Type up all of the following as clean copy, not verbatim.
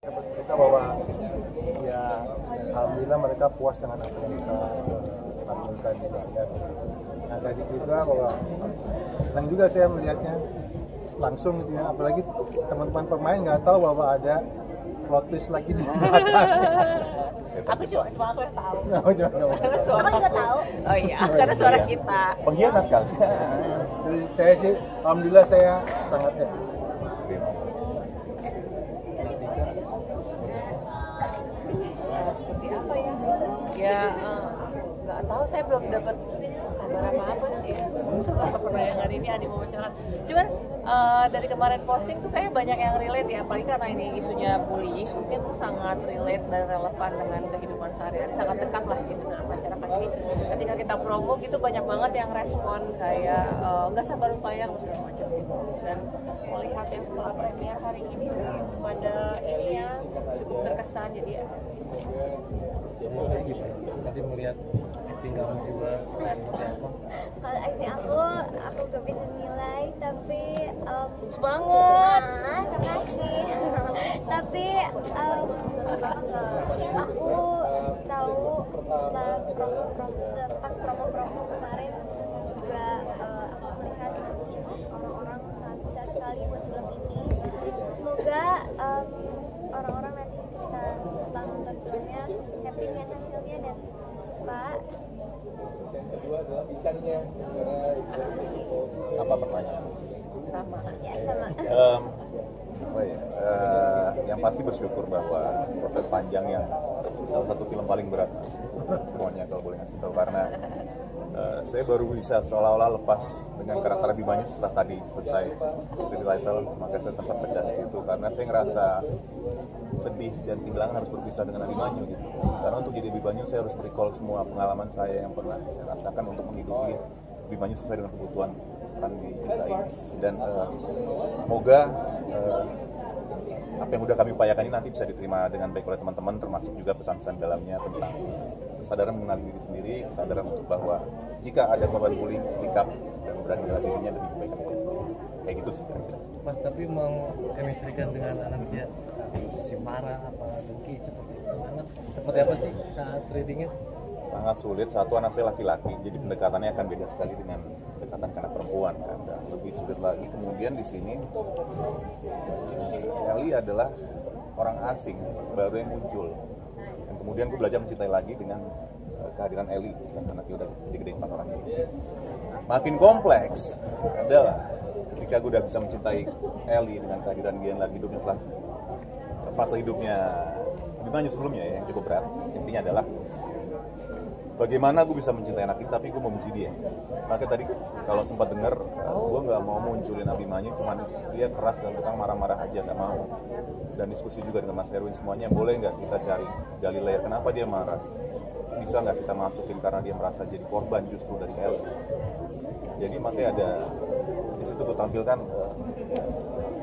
dapat berita bahwa ya alhamdulillah mereka puas dengan apa yang kita tampilkan di layar. Nah tadi juga bahwa senang juga saya melihatnya langsung gitu ya, apalagi teman-teman pemain nggak tahu bahwa ada plot twist lagi di belakangnya. Aku cuma aku yang tahu. Nah, Karena suara Aku juga tahu. Oh iya, karena suara kita. Pengkhianat kali. Jadi saya sih alhamdulillah saya sangat happy. Seperti apa ya? Ya nggak tahu, saya belum dapat kabar apa-apa sih setelah pertandingan ini animo masyarakat. Cuman dari kemarin posting tuh kayak banyak yang relate ya, apalagi karena ini isunya bullying, mungkin sangat relate dan relevan dengan kehidupan sehari-hari, sangat dekat lah gitu dengan masyarakat. Jadi ketika kita promo gitu banyak banget yang respon kayak nggak sabar untuk tayang segala macam gitu. Dan melihat yang setelah premier hari ini pada ini ya cukup terkesan, jadi ya tadi melihat acting kamu juga seperti apa? Kalau acting aku gak bisa nilai, tapi bagus banget. terima kasih. Tapi aku tahu pas promo kemarin juga aku melihat antusias orang-orang sangat besar sekali buat film ini. Semoga orang-orang nanti kita setelah nonton filmnya happy dengan hasilnya dan suka. Yang kedua adalah bicarnya. Apa pertanyaan? Sama. Ya sama. Yang pasti bersyukur bahwa proses panjang yang salah satu film paling berat semuanya kalau boleh ngasih tahu, karena saya baru bisa seolah-olah lepas dengan karakter Abimanyu setelah tadi selesai dari title, maka saya sempat pecah di situ karena saya ngerasa sedih dan kehilangan harus berpisah dengan Abimanyu gitu. Karena untuk jadi Abimanyu saya harus recall semua pengalaman saya yang pernah saya rasakan untuk menghidupi Abimanyu sesuai dengan kebutuhan peran di cerita ini. Dan semoga apa yang udah kami upayakan ini nanti bisa diterima dengan baik oleh teman-teman, termasuk juga pesan-pesan dalamnya tentang kesadaran mengenali diri sendiri, kesadaran untuk bahwa jika ada korban bullying, speak up dan berani bela dirinya demi kebaikan diri sendiri. Kayak gitu sih kira-kira. Mas, tapi mengkemistrikan dengan anak dia sisi marah apa dengki seperti apa sih saat readingnya? Sangat sulit. Satu, anak saya laki-laki, jadi pendekatannya akan beda sekali dengan pendekatan ke anak perempuan kan. Dan lebih sulit lagi kemudian di sini Ellie adalah orang asing baru yang muncul, dan kemudian gue belajar mencintai lagi dengan kehadiran Ellie setelah anaknya udah gede-gede 4 orang ini. Makin kompleks adalah ketika gue udah bisa mencintai Ellie dengan kehadiran dia lagi hidupnya setelah fase hidupnya Abimanyu sebelumnya ya, yang cukup berat. Intinya adalah bagaimana gue bisa mencintai anak itu tapi gue membenci dia. Maka tadi kalau sempat dengar gue nggak mau munculin Abimanyu, cuman dia keras dan tukang marah-marah aja, nggak mau. Dan diskusi juga dengan Mas Erwin semuanya, boleh nggak kita cari gali layer kenapa dia marah, bisa nggak kita masukin karena dia merasa jadi korban justru dari Ellie. Jadi makanya ada di situ gue tampilkan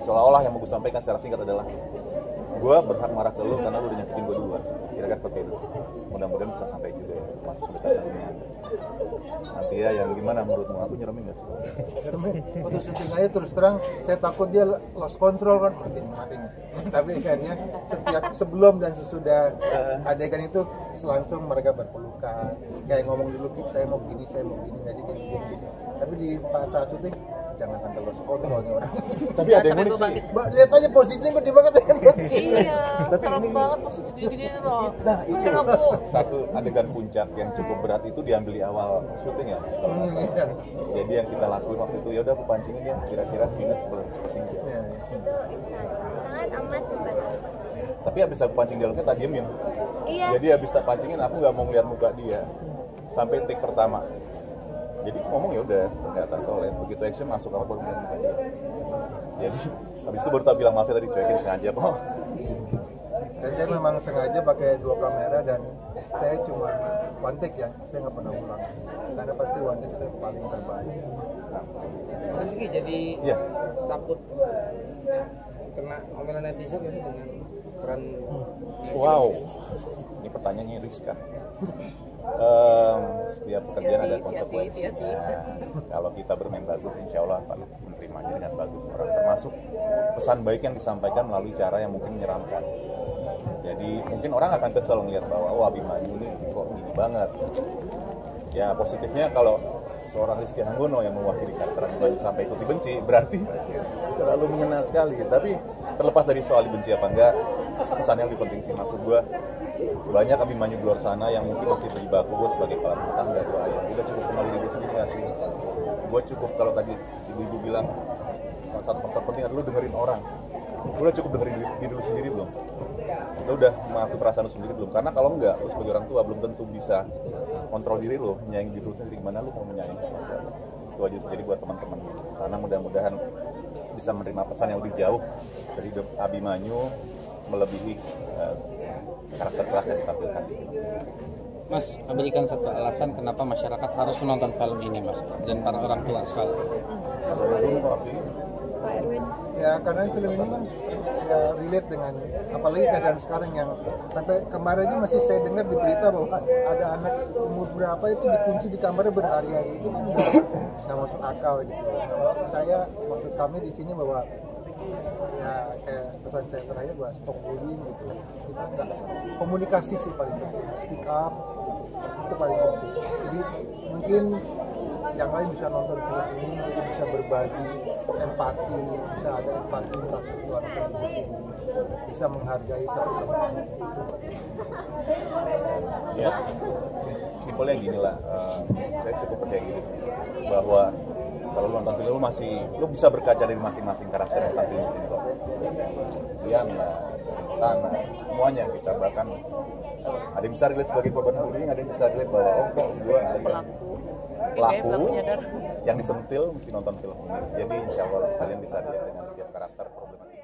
seolah-olah yang mau gue sampaikan secara singkat adalah gue berhak marah ke lo karena lo udah nyakitin gue duluan, kira-kira seperti itu. Mudah-mudahan bisa sampai juga ya, masuk pendekatannya. Nanti ya yang gimana menurutmu, aku nyeremin gak sih? Nyeremin, waktu syuting aja terus terang saya takut dia lost control kan, mati nih. Tapi akhirnya setiap sebelum dan sesudah adegan itu langsung mereka berpelukan, kayak ngomong dulu saya mau begini, jadi gini. Tapi di saat syuting jangan sampai lost control nih orang. Tapi ada yang unik sih. Mbak lihat aja posisinya kok dibanget dengan posisi. Iya, serem banget pas gini-gini loh. Nah itu Kan aku satu adegan puncak yang cukup berat itu diambil di awal syuting ya. Iya. Jadi yang kita lakuin waktu itu ya udah aku pancingin ya kira-kira sini seperti itu. Iya. Itu sangat amat membantu. Tapi abis aku pancing dialognya tak diemin. Iya. Jadi abis tak pancingin aku nggak mau ngeliat muka dia sampai take pertama. Jadi ngomong ya udah nggak tertolak. Begitu action masuk apa baru ngeliat muka dia. Jadi habis itu baru tak bilang maaf ya tadi cuekin sengaja kok. Dan saya memang sengaja pakai 2 kamera dan saya cuma one take ya, saya nggak pernah ulang karena pasti one take itu paling terbaik. Terus Ki, jadi Iya. takut kena omelan netizen nggak sih dengan peran Wow, ini pertanyaannya Rizka. Setiap pekerjaan ada konsekuensinya. Kalau kita bermain bagus, insya Allah akan menerimanya dengan bagus. Orang termasuk pesan baik yang disampaikan melalui cara yang mungkin menyeramkan. Jadi mungkin orang akan kesel ngeliat bahwa oh Abimanyu ini kok gini banget. Ya positifnya kalau seorang Rizky Hanggono yang mewakili karakter Abimanyu sampai ikut dibenci, berarti terlalu mengenal sekali. Tapi terlepas dari soal dibenci apa enggak, pesannya lebih penting sih. Maksud gue, banyak Abimanyu di luar sana yang mungkin masih berjibaku. Gue sebagai kepala rumah tangga, gue ayah, udah cukup kenali diri sendiri gak sih? Gue cukup, kalau tadi ibu-ibu bilang salah satu faktor penting adalah lu dengerin orang. Lu udah cukup dengerin diri lu sendiri belum? Lu udah mengakui perasaan lu sendiri belum? Karena kalau enggak, lu sebagai orang tua belum tentu bisa kontrol diri lu, menyayangi diri lu sendiri. Gimana lu mau menyayangi? Itu aja sih. Jadi buat teman-teman sana mudah-mudahan bisa menerima pesan yang lebih jauh dari Abimanyu melebihi karakter kelas yang ditampilkan. Mas, berikan satu alasan kenapa masyarakat harus menonton film ini, Mas, dan para orang tua sekali. Pak Erwin. Ya karena film ini kan ya relate dengan apalagi keadaan sekarang yang sampai kemarin aja masih saya dengar di berita bahwa ada anak umur berapa itu dikunci di kamarnya berhari-hari, itu kan udah nggak masuk akal gitu. Maksud kami di sini bahwa ya kayak pesan saya terakhir bahwa stop bullying gitu. Kita nggak komunikasi sih paling penting, speak up itu paling penting. Jadi mungkin yang lain bisa nonton film ini, mungkin bisa berbagi empati, bisa ada empati untuk keluarga ini, bisa menghargai satu sama lain. Ya, simpelnya gini lah, saya cukup percaya gini sih, bahwa kalau lu nonton film lu bisa berkaca dari masing-masing karakter yang tampil di sini kok. Diana, Sana, semuanya kita bahkan ada yang bisa relate sebagai korban bullying, ada yang bisa relate bahwa oh kok gue pelaku yang disentil mesti nonton film ini. Jadi insya Allah kalian bisa relate dengan setiap karakter problematik.